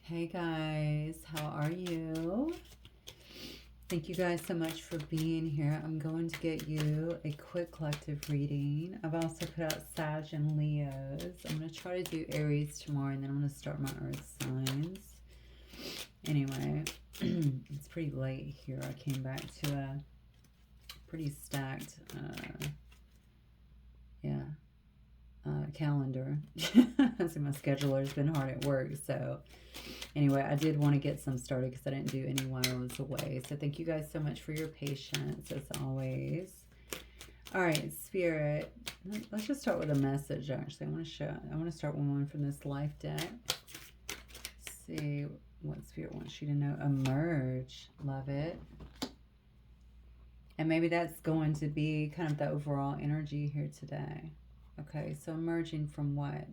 Hey guys, how are you? Thank you guys so much for being here. I'm going to get you a quick collective reading. I've also put out Sag and Leos. I'm going to try to do Aries tomorrow, and then I'm going to start my Earth signs. Anyway, it's pretty late here. I came back to a pretty stacked, calendar. So my scheduler's been hard at work, so anyway, I did want to get some started because I didn't do any while I was away. So thank you guys so much for your patience, as always. All right, Spirit. Let's just start with a message, actually. I want to start with one from this life deck. Let's see what Spirit wants you to know. Emerge. Love it. And maybe that's going to be kind of the overall energy here today. Okay, so emerging from what?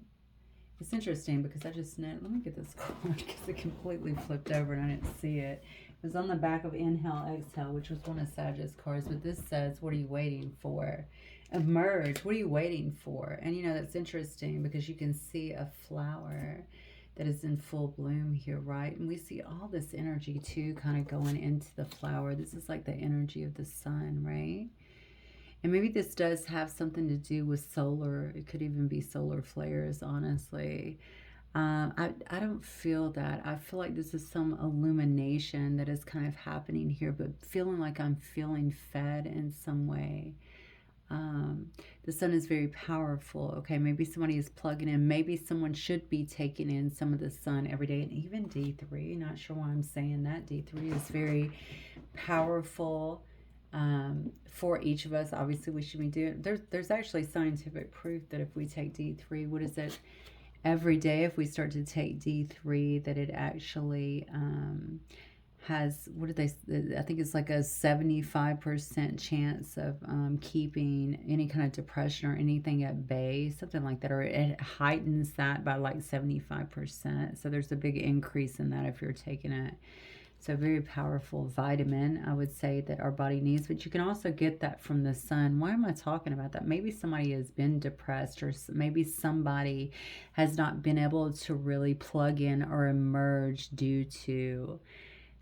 It's interesting because I just know, let me get this card because it completely flipped over and I didn't see it. It was on the back of Inhale, Exhale, which was one of Sag's cards, but this says, what are you waiting for? Emerge, what are you waiting for? And you know, that's interesting because you can see a flower that is in full bloom here, right? And we see all this energy too kind of going into the flower. This is like the energy of the sun, right? And maybe this does have something to do with solar. It could even be solar flares, honestly. I don't feel that. I feel like this is some illumination that is kind of happening here, but feeling like I'm feeling fed in some way. The sun is very powerful. Okay, maybe somebody is plugging in. Maybe someone should be taking in some of the sun every day. And even D3, not sure why I'm saying that. D3 is very powerful. For each of us, obviously we should be doing, there's actually scientific proof that if we take D3, what is it, every day, if we start to take D3, that it actually has, what did they, I think it's like a 75% chance of keeping any kind of depression or anything at bay, something like that, or it heightens that by like 75%. So there's a big increase in that if you're taking it. So very powerful vitamin, I would say, that our body needs. But you can also get that from the sun. Why am I talking about that? Maybe somebody has been depressed, or maybe somebody has not been able to really plug in or emerge due to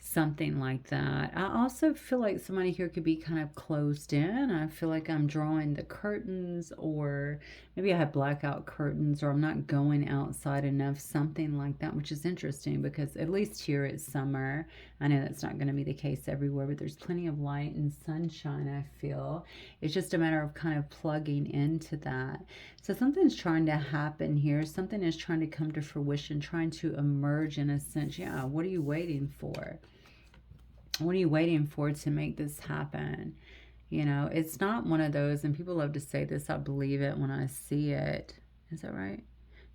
something like that. I also feel like somebody here could be kind of closed in. I feel like I'm drawing the curtains, or maybe I have blackout curtains, or I'm not going outside enough, something like that, which is interesting because at least here it's summer. I know that's not going to be the case everywhere, but there's plenty of light and sunshine, I feel. It's just a matter of kind of plugging into that. So something's trying to happen here. Something is trying to come to fruition, trying to emerge in a sense. Yeah, what are you waiting for? What are you waiting for to make this happen? You know, it's not one of those, and people love to say this, I believe it when I see it. Is that right?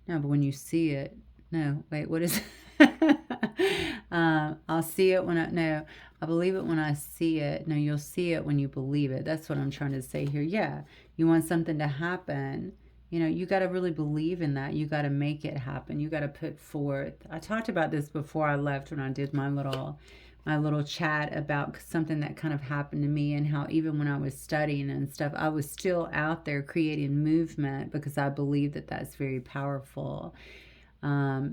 No, but when you see it, no, wait, what is it? I'll see it when no, I believe it when I see it. No, you'll see it when you believe it. That's what I'm trying to say here. Yeah, you want something to happen. You know, you got to really believe in that. You got to make it happen. You got to put forth. I talked about this before I left when I did my little chat about something that kind of happened to me, and how even when I was studying and stuff, I was still out there creating movement because I believe that that's very powerful.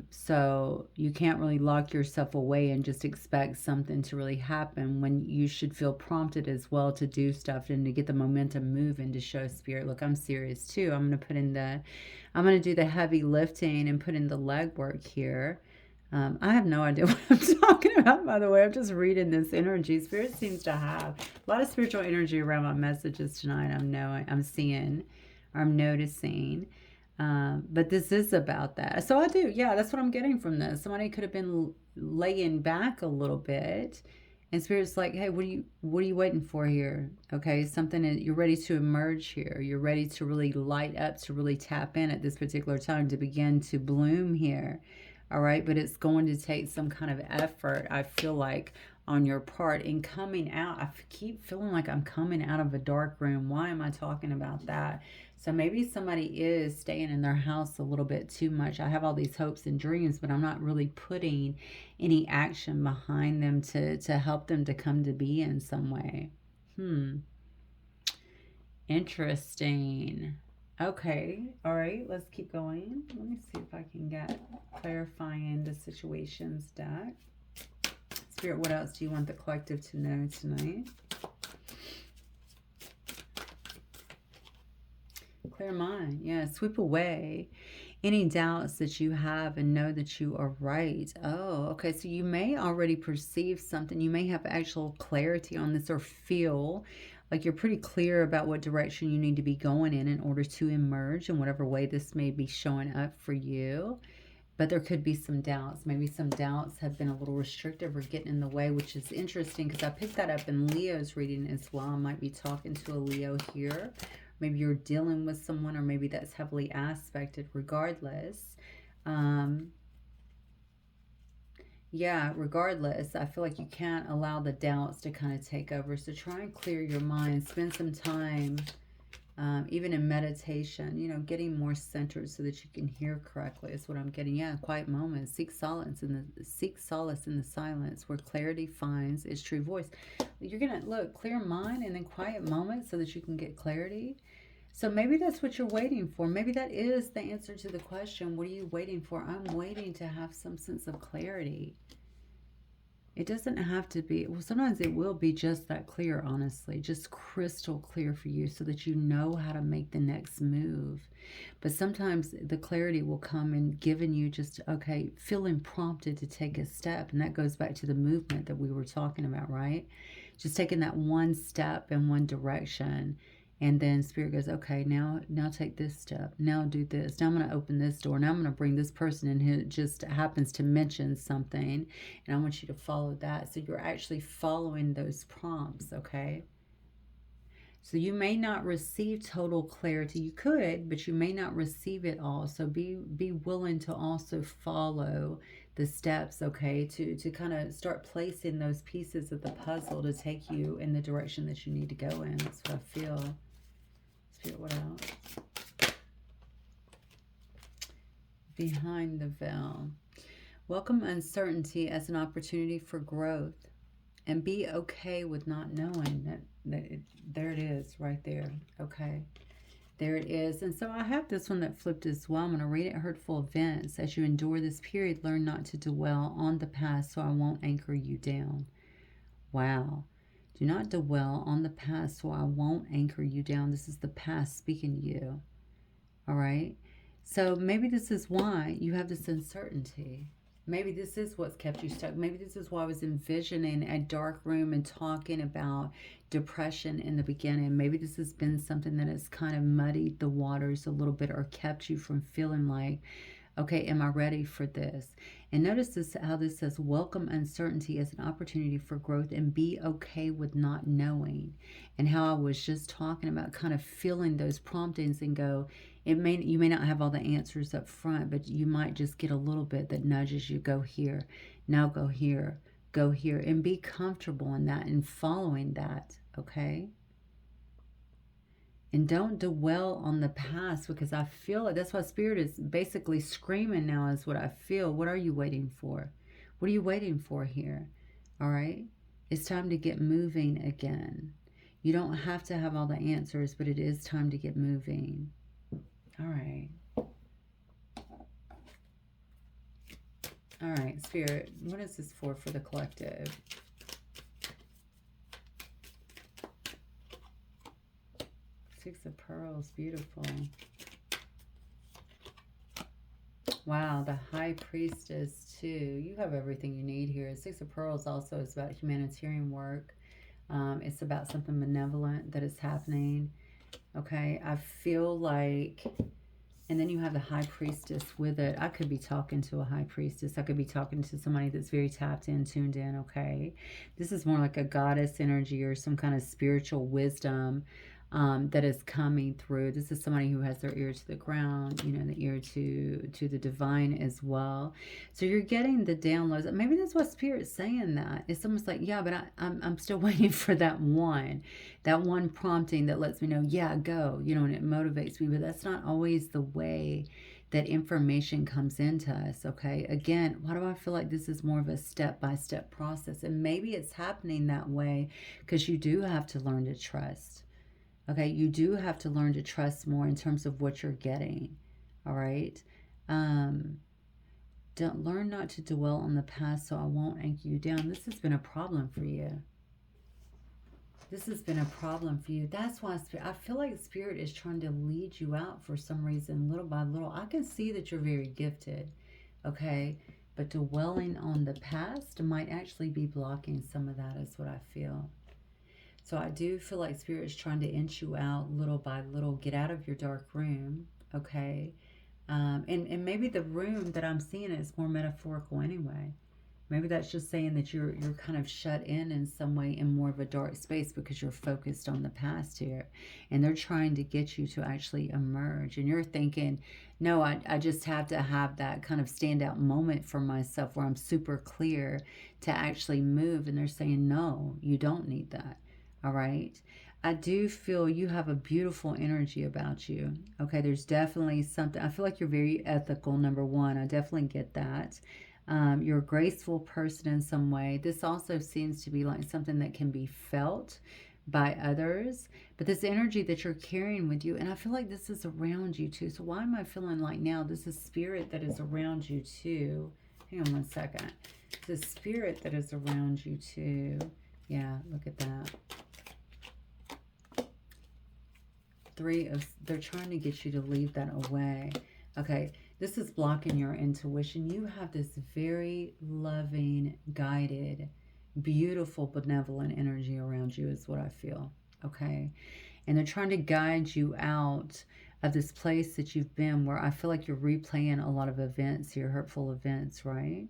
So you can't really lock yourself away and just expect something to really happen, when you should feel prompted as well to do stuff and to get the momentum moving, to show spirit, look, I'm serious too. I'm going to do the heavy lifting and put in the legwork here. I have no idea what I'm talking about, by the way. I'm just reading this energy. Spirit seems to have a lot of spiritual energy around my messages tonight. I'm seeing, or I'm noticing. But this is about that. So I do, yeah, that's what I'm getting from this. Somebody could have been laying back a little bit, and Spirit's like, hey, what are you waiting for here? Okay, you're ready to emerge here. You're ready to really light up, to really tap in at this particular time, to begin to bloom here. All right, but it's going to take some kind of effort, I feel like, on your part in coming out. I keep feeling like I'm coming out of a dark room. Why am I talking about that? So maybe somebody is staying in their house a little bit too much. I have all these hopes and dreams, but I'm not really putting any action behind them to help them to come to be in some way. Interesting. Okay, all right, let's keep going. Let me see if I can get clarifying the situations deck. Spirit, what else do you want the collective to know tonight? Clear mind. Yeah, sweep away any doubts that you have and know that you are right. Oh, okay. So you may already perceive something. You may have actual clarity on this or feel like you're pretty clear about what direction you need to be going in order to emerge in whatever way this may be showing up for you. But there could be some doubts. Maybe some doubts have been a little restrictive or getting in the way, which is interesting because I picked that up in Leo's reading as well. I might be talking to a Leo here. Maybe you're dealing with someone, or maybe that's heavily aspected. Regardless, yeah, regardless, I feel like you can't allow the doubts to kind of take over. So try and clear your mind. Spend some time, even in meditation, you know, getting more centered so that you can hear correctly is what I'm getting. Yeah, quiet moments. Seek solace in the silence where clarity finds its true voice. You're gonna look clear mind and then quiet moments so that you can get clarity. So maybe that's what you're waiting for. Maybe that is the answer to the question. What are you waiting for? I'm waiting to have some sense of clarity. It doesn't have to be, well, sometimes it will be just that clear, honestly, just crystal clear for you so that you know how to make the next move. But sometimes the clarity will come in giving you just, okay, feeling prompted to take a step. And that goes back to the movement that we were talking about, right? Just taking that one step in one direction. And then Spirit goes, okay, now take this step. Now do this. Now I'm going to open this door. Now I'm going to bring this person in who just happens to mention something. And I want you to follow that. So you're actually following those prompts, okay? So you may not receive total clarity. You could, but you may not receive it all. So be willing to also follow the steps, okay, to kind of start placing those pieces of the puzzle to take you in the direction that you need to go in. That's what I feel. Spirit, what else? Behind the veil. Welcome uncertainty as an opportunity for growth. And be okay with not knowing there it is right there. Okay. There it is. And so I have this one that flipped as well. I'm going to read it. Hurtful events. As you endure this period, learn not to dwell on the past so I won't anchor you down. Wow. Do not dwell on the past so I won't anchor you down. This is the past speaking to you. All right. So maybe this is why you have this uncertainty. Maybe this is what's kept you stuck. Maybe this is why I was envisioning a dark room and talking about depression in the beginning. Maybe this has been something that has kind of muddied the waters a little bit or kept you from feeling like, okay, am I ready for this? And notice this, how this says, welcome uncertainty as an opportunity for growth and be okay with not knowing. And how I was just talking about kind of feeling those promptings and go, you may not have all the answers up front, but you might just get a little bit that nudges you, go here, now go here, and be comfortable in that and following that, okay? And don't dwell on the past because I feel like that's what Spirit is basically screaming now is what I feel. What are you waiting for? What are you waiting for here? All right? It's time to get moving again. You don't have to have all the answers, but it is time to get moving. All right. All right, Spirit, what is this for the collective? Six of Pearls, beautiful. Wow, the High Priestess too. You have everything you need here. Six of Pearls also is about humanitarian work. It's about something benevolent that is happening. Okay, I feel like, and then you have the High Priestess with it. I could be talking to a High Priestess. I could be talking to somebody that's very tapped in, tuned in, okay? This is more like a goddess energy or some kind of spiritual wisdom that is coming through. This is somebody who has their ear to the ground, you know, the ear to the divine as well. So you're getting the downloads. Maybe that's what Spirit's saying that. It's almost like, yeah, but I'm still waiting for that one prompting that lets me know, yeah, go, you know, and it motivates me. But that's not always the way that information comes into us, okay? Again, why do I feel like this is more of a step-by-step process? And maybe it's happening that way because you do have to learn to trust. Okay, you do have to learn to trust more in terms of what you're getting. All right. Um, don't learn not to dwell on the past so I won't anchor you down. This has been a problem for you. This has been a problem for you. That's why I feel like Spirit is trying to lead you out for some reason, little by little. I can see that you're very gifted, okay? But dwelling on the past might actually be blocking some of that, is what I feel. So I do feel like Spirit is trying to inch you out little by little. Get out of your dark room, okay? And maybe the room that I'm seeing is more metaphorical anyway. Maybe that's just saying that you're kind of shut in some way in more of a dark space because you're focused on the past here. And they're trying to get you to actually emerge. And you're thinking, no, I just have to have that kind of standout moment for myself where I'm super clear to actually move. And they're saying, no, you don't need that. All right. I do feel you have a beautiful energy about you. Okay, there's definitely something. I feel like you're very ethical, number one. I definitely get that. You're a graceful person in some way. This also seems to be like something that can be felt by others. But this energy that you're carrying with you, and I feel like this is around you too. So why am I feeling like now this is spirit that is around you too? Hang on one second. The spirit that is around you too. Yeah, look at that. They're trying to get you to leave that away. Okay, this is blocking your intuition. You have this very loving, guided, beautiful, benevolent energy around you is what I feel. Okay, and they're trying to guide you out of this place that you've been where I feel like you're replaying a lot of events here, hurtful events, right?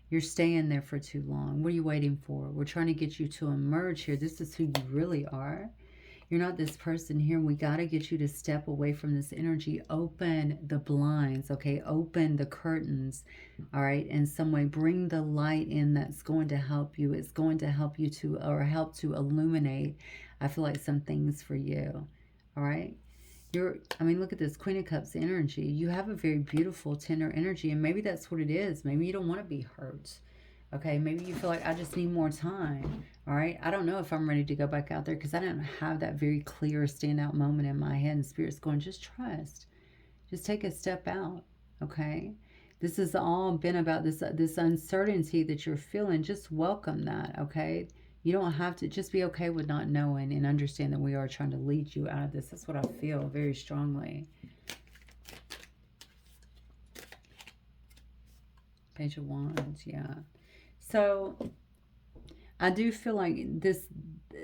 You're staying there for too long. What are you waiting for? We're trying to get you to emerge here. This is who you really are. You're not this person here. We got to get you to step away from this energy. Open the blinds, okay? Open the curtains, all right? In some way, bring the light in that's going to help you. It's going to help you to, or help to illuminate, I feel like, some things for you, all right? I mean, look at this Queen of Cups energy. You have a very beautiful, tender energy, and maybe that's what it is. Maybe you don't want to be hurt. Okay, maybe you feel like I just need more time. All right, I don't know if I'm ready to go back out there because I don't have that very clear standout moment in my head, and Spirit's going, just trust. Just take a step out, okay? This has all been about this uncertainty that you're feeling. Just welcome that, okay? You don't have to, just be okay with not knowing and understand that we are trying to lead you out of this. That's what I feel very strongly. Page of Wands, yeah. So I do feel like this,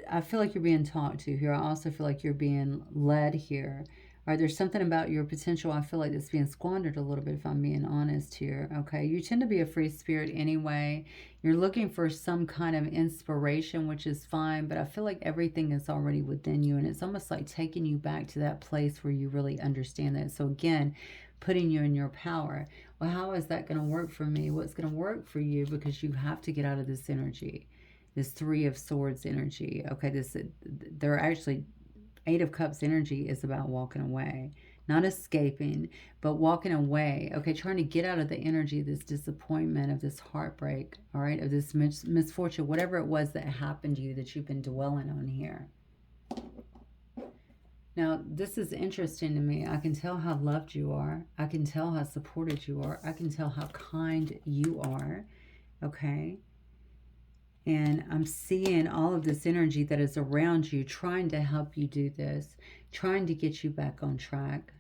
I feel like you're being talked to here. I also feel like you're being led here. All right, there's something about your potential, I feel like that's being squandered a little bit, if I'm being honest here. Okay, you tend to be a free spirit anyway. You're looking for some kind of inspiration, which is fine, but I feel like everything is already within you, and it's almost like taking you back to that place where you really understand that. So again, putting you in your power. Well, how is that going to work for me? What's going to work for you? Because you have to get out of this energy, this Three of Swords energy. Okay, they're actually, Eight of Cups energy is about walking away, not escaping, but walking away. Okay, trying to get out of the energy of this disappointment, of this heartbreak, all right, of this misfortune, whatever it was that happened to you that you've been dwelling on here. Now, this is interesting to me. I can tell how loved you are. I can tell how supported you are. I can tell how kind you are, okay? And I'm seeing all of this energy that is around you, trying to help you do this, trying to get you back on track.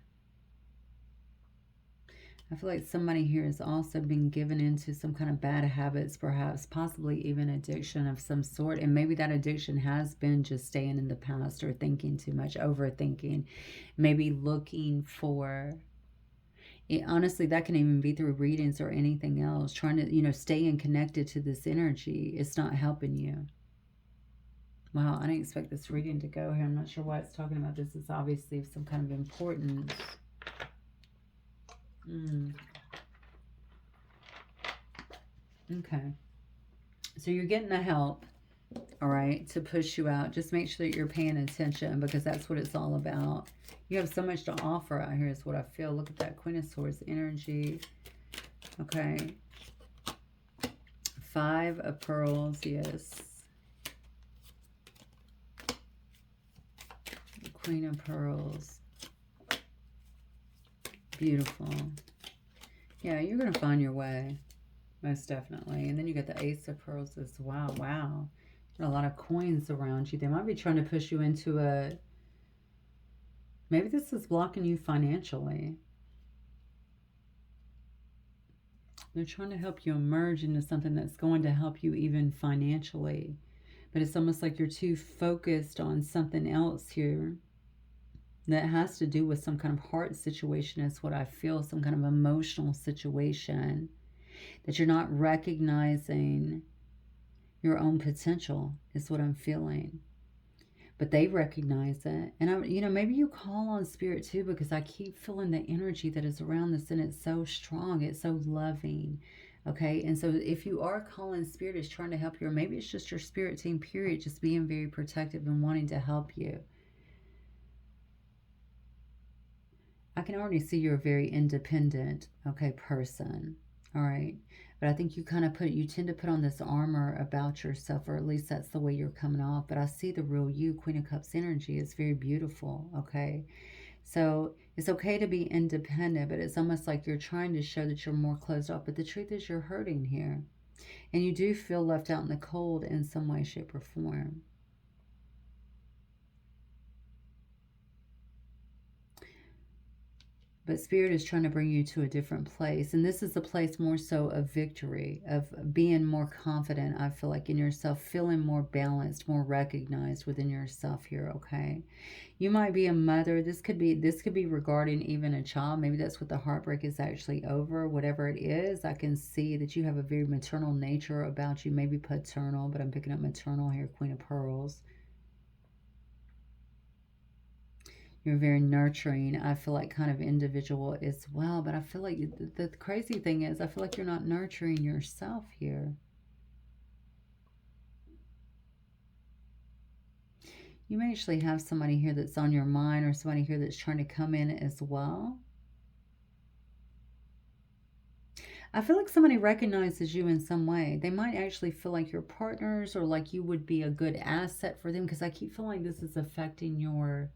I feel like somebody here has also been given into some kind of bad habits, perhaps, possibly even addiction of some sort. And maybe that addiction has been just staying in the past or thinking too much, overthinking, maybe looking for... honestly, that can even be through readings or anything else. Trying to, stay connected to this energy. It's not helping you. Wow, I didn't expect this reading to go here. I'm not sure why it's talking about this. It's obviously of some kind of importance. Okay. So you're getting the help, all right, to push you out. Just make sure that you're paying attention because that's what it's all about. You have so much to offer out here is what I feel. Look at that Queen of Swords energy. Okay. Five of Pearls, yes. Queen of Pearls. Beautiful. Yeah, you're going to find your way. Most definitely. And then you got the Ace of Pearls as well. Wow. A lot of coins around you. They might be trying to push you into a... Maybe this is blocking you financially. They're trying to help you emerge into something that's going to help you even financially. But it's almost like you're too focused on something else here that has to do with some kind of heart situation is what I feel, some kind of emotional situation, that you're not recognizing your own potential is what I'm feeling. But they recognize it. And, maybe you call on Spirit too, because I keep feeling the energy that is around this, and it's so strong. It's so loving. Okay. And so if you are calling Spirit is trying to help you, or maybe it's just your spirit team, period, just being very protective and wanting to help you. I can already see you're a very independent, okay, person. All right. But I think you tend to put on this armor about yourself, or at least that's the way you're coming off. But I see the real you, Queen of Cups energy. It's very beautiful, okay? So it's okay to be independent, but it's almost like you're trying to show that you're more closed off. But the truth is you're hurting here. And you do feel left out in the cold in some way, shape, or form. But Spirit is trying to bring you to a different place. And this is a place more so of victory, of being more confident, I feel like, in yourself, feeling more balanced, more recognized within yourself here, okay? You might be a mother. This could be regarding even a child. Maybe that's what the heartbreak is actually over. Whatever it is, I can see that you have a very maternal nature about you. Maybe paternal, but I'm picking up maternal here, Queen of Pearls. You're very nurturing, I feel like, kind of individual as well. But I feel like the crazy thing is, I feel like you're not nurturing yourself here. You may actually have somebody here that's on your mind, or somebody here that's trying to come in as well. I feel like somebody recognizes you in some way. They might actually feel like you're partners, or like you would be a good asset for them, because I keep feeling this is affecting your...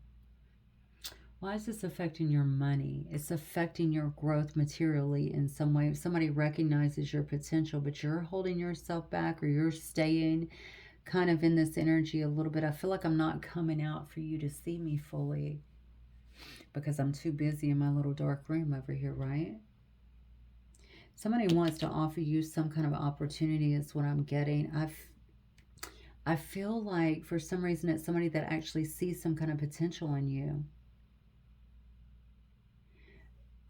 Why is this affecting your money? It's affecting your growth materially in some way. If somebody recognizes your potential, but you're holding yourself back, or you're staying kind of in this energy a little bit. I feel like I'm not coming out for you to see me fully because I'm too busy in my little dark room over here, right? Somebody wants to offer you some kind of opportunity is what I'm getting. I feel like for some reason it's somebody that actually sees some kind of potential in you.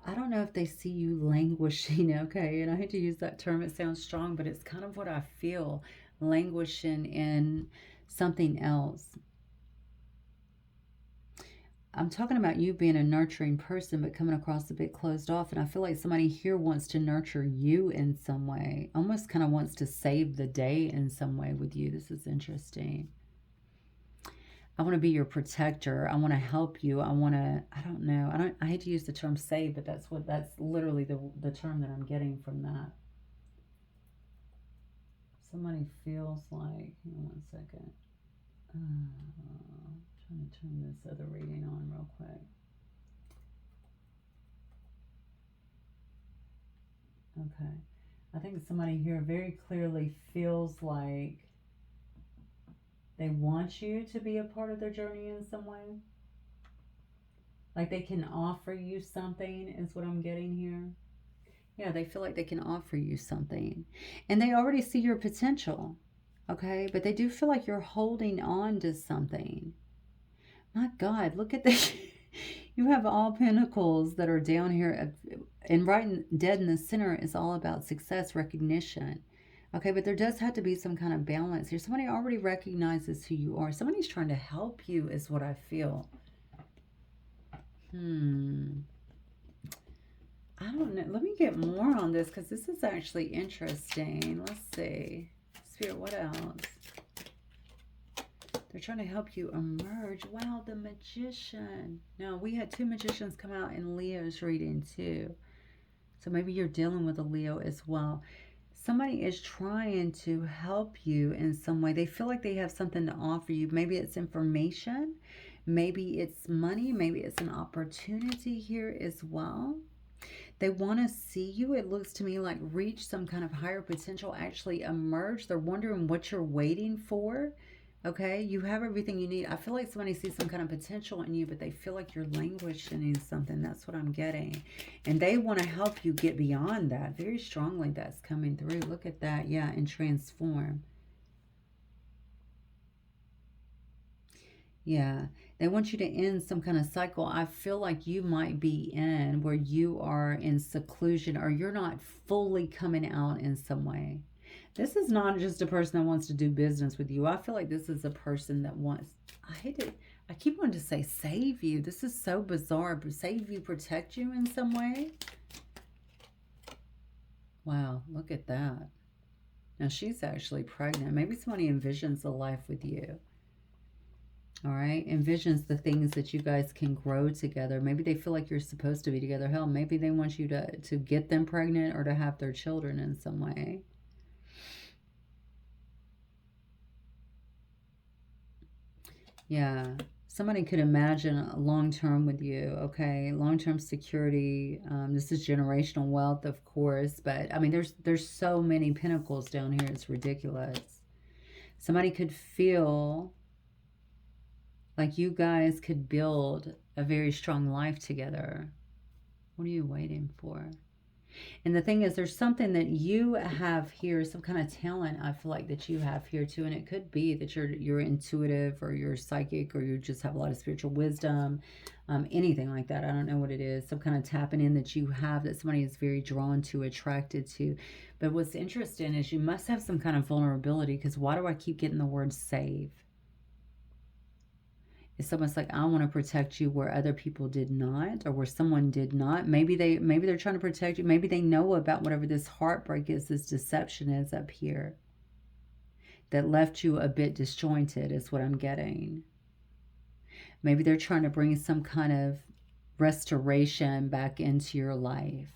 I don't know if they see you languishing, okay? And I hate to use that term, it sounds strong, but it's kind of what I feel, languishing in something else. I'm talking about you being a nurturing person, but coming across a bit closed off. And I feel like somebody here wants to nurture you in some way, almost kind of wants to save the day in some way with you. This is interesting. I want to be your protector. I want to help you. I want to, I don't know. I hate to use the term save, but that's literally the term that I'm getting from that. Somebody feels like, hang on one second. Trying to turn this other reading on real quick. Okay. I think somebody here very clearly feels like they want you to be a part of their journey in some way. Like they can offer you something is what I'm getting here. Yeah, they feel like they can offer you something. And they already see your potential. Okay? But they do feel like you're holding on to something. My God, look at this. You have all pentacles that are down here. And dead in the center is all about success, recognition. Okay, but there does have to be some kind of balance here. Somebody already recognizes who you are. Somebody's trying to help you is what I feel. I don't know. Let me get more on this because this is actually interesting. Let's see. Spirit, what else? They're trying to help you emerge. Wow, the Magician. Now, we had two Magicians come out in Leo's reading too. So maybe you're dealing with a Leo as well. Somebody is trying to help you in some way. They feel like they have something to offer you. Maybe it's information. Maybe it's money. Maybe it's an opportunity here as well. They want to see you. It looks to me like reach some kind of higher potential, actually emerge. They're wondering what you're waiting for. Okay, you have everything you need. I feel like somebody sees some kind of potential in you, but they feel like you're languishing in something. That's what I'm getting. And they want to help you get beyond that. Very strongly that's coming through. Look at that. Yeah, and transform. Yeah, they want you to end some kind of cycle. I feel like you might be in where you are in seclusion or you're not fully coming out in some way. This is not just a person that wants to do business with you. I feel like this is a person that wants, I hate it. I keep wanting to say save you. This is so bizarre, but save you, protect you in some way. Wow, look at that. Now she's actually pregnant. Maybe somebody envisions a life with you. All right, envisions the things that you guys can grow together. Maybe they feel like you're supposed to be together. Hell, maybe they want you to get them pregnant or to have their children in some way. Yeah, somebody could imagine long-term with you, okay? Long-term security. This is generational wealth, of course, but I mean, there's so many pinnacles down here. It's ridiculous. Somebody could feel like you guys could build a very strong life together. What are you waiting for? And the thing is, there's something that you have here, some kind of talent I feel like that you have here too. And it could be that you're intuitive or you're psychic or you just have a lot of spiritual wisdom, anything like that. I don't know what it is. Some kind of tapping in that you have that somebody is very drawn to, attracted to. But what's interesting is you must have some kind of vulnerability, because why do I keep getting the word save? It's almost like I want to protect you where other people did not, or where someone did not. Maybe they're trying to protect you. Maybe they know about whatever this heartbreak is, this deception is up here that left you a bit disjointed, is what I'm getting. Maybe they're trying to bring some kind of restoration back into your life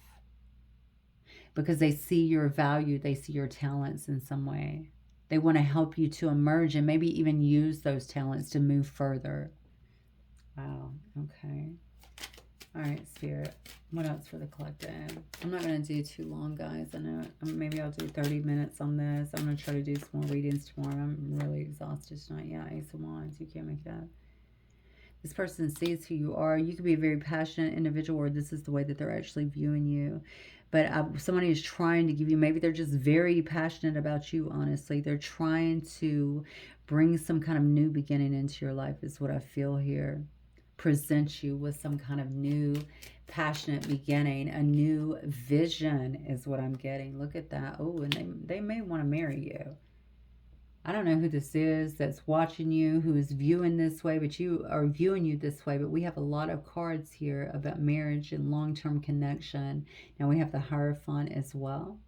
because they see your value, they see your talents in some way. They want to help you to emerge and maybe even use those talents to move further. Wow. Okay. All right, Spirit. What else for the collective? I'm not going to do too long, guys. I know maybe I'll do 30 minutes on this. I'm going to try to do some more readings tomorrow. I'm really exhausted tonight. Yeah, Ace of Wands. You can't make it up. This person sees who you are. You could be a very passionate individual, or this is the way that they're actually viewing you. But somebody is trying to give you, maybe they're just very passionate about you, honestly. They're trying to bring some kind of new beginning into your life is what I feel here. Present you with some kind of new passionate beginning. A new vision is what I'm getting. Look at that. Oh, and they may want to marry you. I don't know who this is that's watching you, who is viewing this way, but you are viewing you this way. But we have a lot of cards here about marriage and long-term connection. Now we have the Hierophant as well.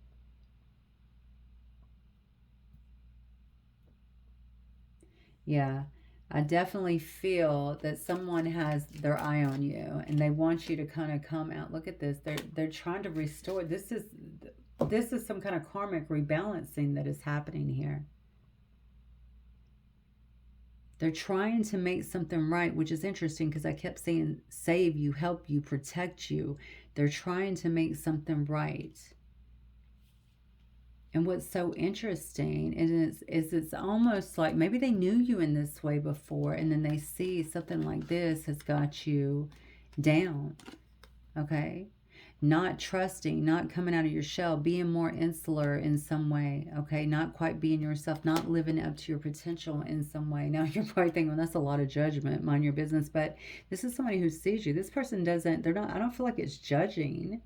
Yeah, I definitely feel that someone has their eye on you and they want you to kind of come out. Look at this. They're trying to restore. This is some kind of karmic rebalancing that is happening here. They're trying to make something right, which is interesting because I kept saying save you, help you, protect you. They're trying to make something right. And what's so interesting is it's almost like maybe they knew you in this way before, and then they see something like this has got you down, okay? Not trusting, not coming out of your shell, being more insular in some way, okay? Not quite being yourself, not living up to your potential in some way. Now, you're probably thinking, well, that's a lot of judgment, mind your business, but this is somebody who sees you. This person doesn't, I don't feel like it's judging.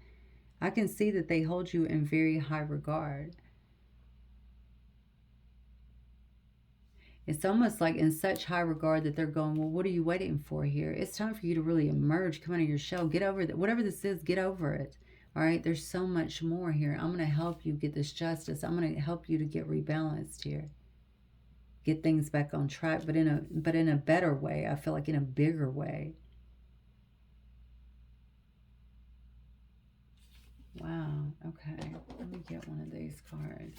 I can see that they hold you in very high regard. It's almost like in such high regard that they're going, well, what are you waiting for here? It's time for you to really emerge, come out of your shell, get over it. Whatever this is, get over it. All right, there's so much more here. I'm going to help you get this justice. I'm going to help you to get rebalanced here. Get things back on track, but in a better way. I feel like in a bigger way. Wow, okay. Let me get one of these cards.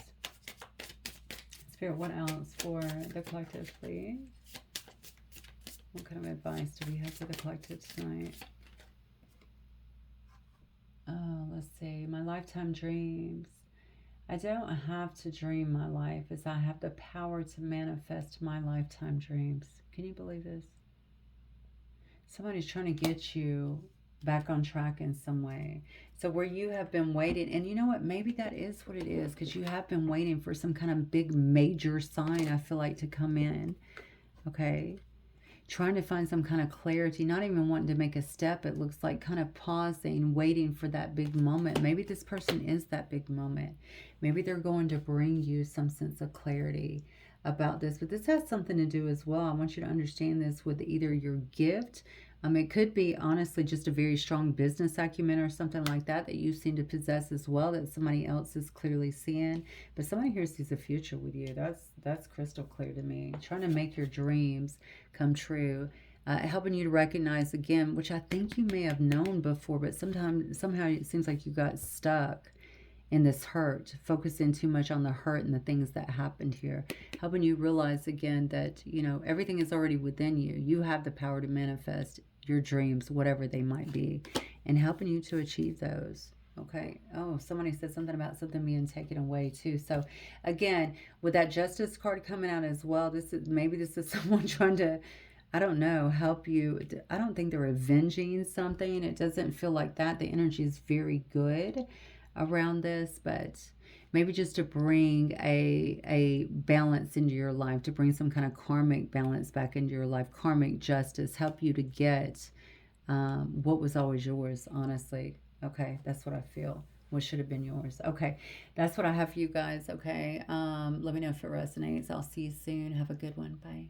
Spirit, what else for the collective, please? What kind of advice do we have for the collective tonight? Oh, let's see. My lifetime dreams. I don't have to dream my life, as I have the power to manifest my lifetime dreams. Can you believe this? Somebody's trying to get you back on track in some way. So where you have been waiting, and you know what? Maybe that is what it is, because you have been waiting for some kind of big major sign, I feel like, to come in. Okay? Trying to find some kind of clarity, not even wanting to make a step. It looks like kind of pausing, waiting for that big moment. Maybe this person is that big moment. Maybe they're going to bring you some sense of clarity about this. But this has something to do as well. I want you to understand this with either your gift. It could be honestly just a very strong business acumen or something like that that you seem to possess as well, that somebody else is clearly seeing. But somebody here sees a future with you. That's crystal clear to me. Trying to make your dreams come true. Helping you to recognize again, which I think you may have known before, but somehow it seems like you got stuck in this hurt, focusing too much on the hurt and the things that happened here. Helping you realize again that, you know, everything is already within you. You have the power to manifest your dreams, whatever they might be, and helping you to achieve those. Okay. Oh, somebody said something about something being taken away too. So again, with that justice card coming out as well, this is someone trying to, I don't know, help you. I don't think they're avenging something. It doesn't feel like that. The energy is very good around this, but maybe just to bring a balance into your life, to bring some kind of karmic balance back into your life, karmic justice, help you to get what was always yours, honestly. Okay, that's what I feel. What should have been yours. Okay, that's what I have for you guys. Okay, let me know if it resonates. I'll see you soon. Have a good one. Bye.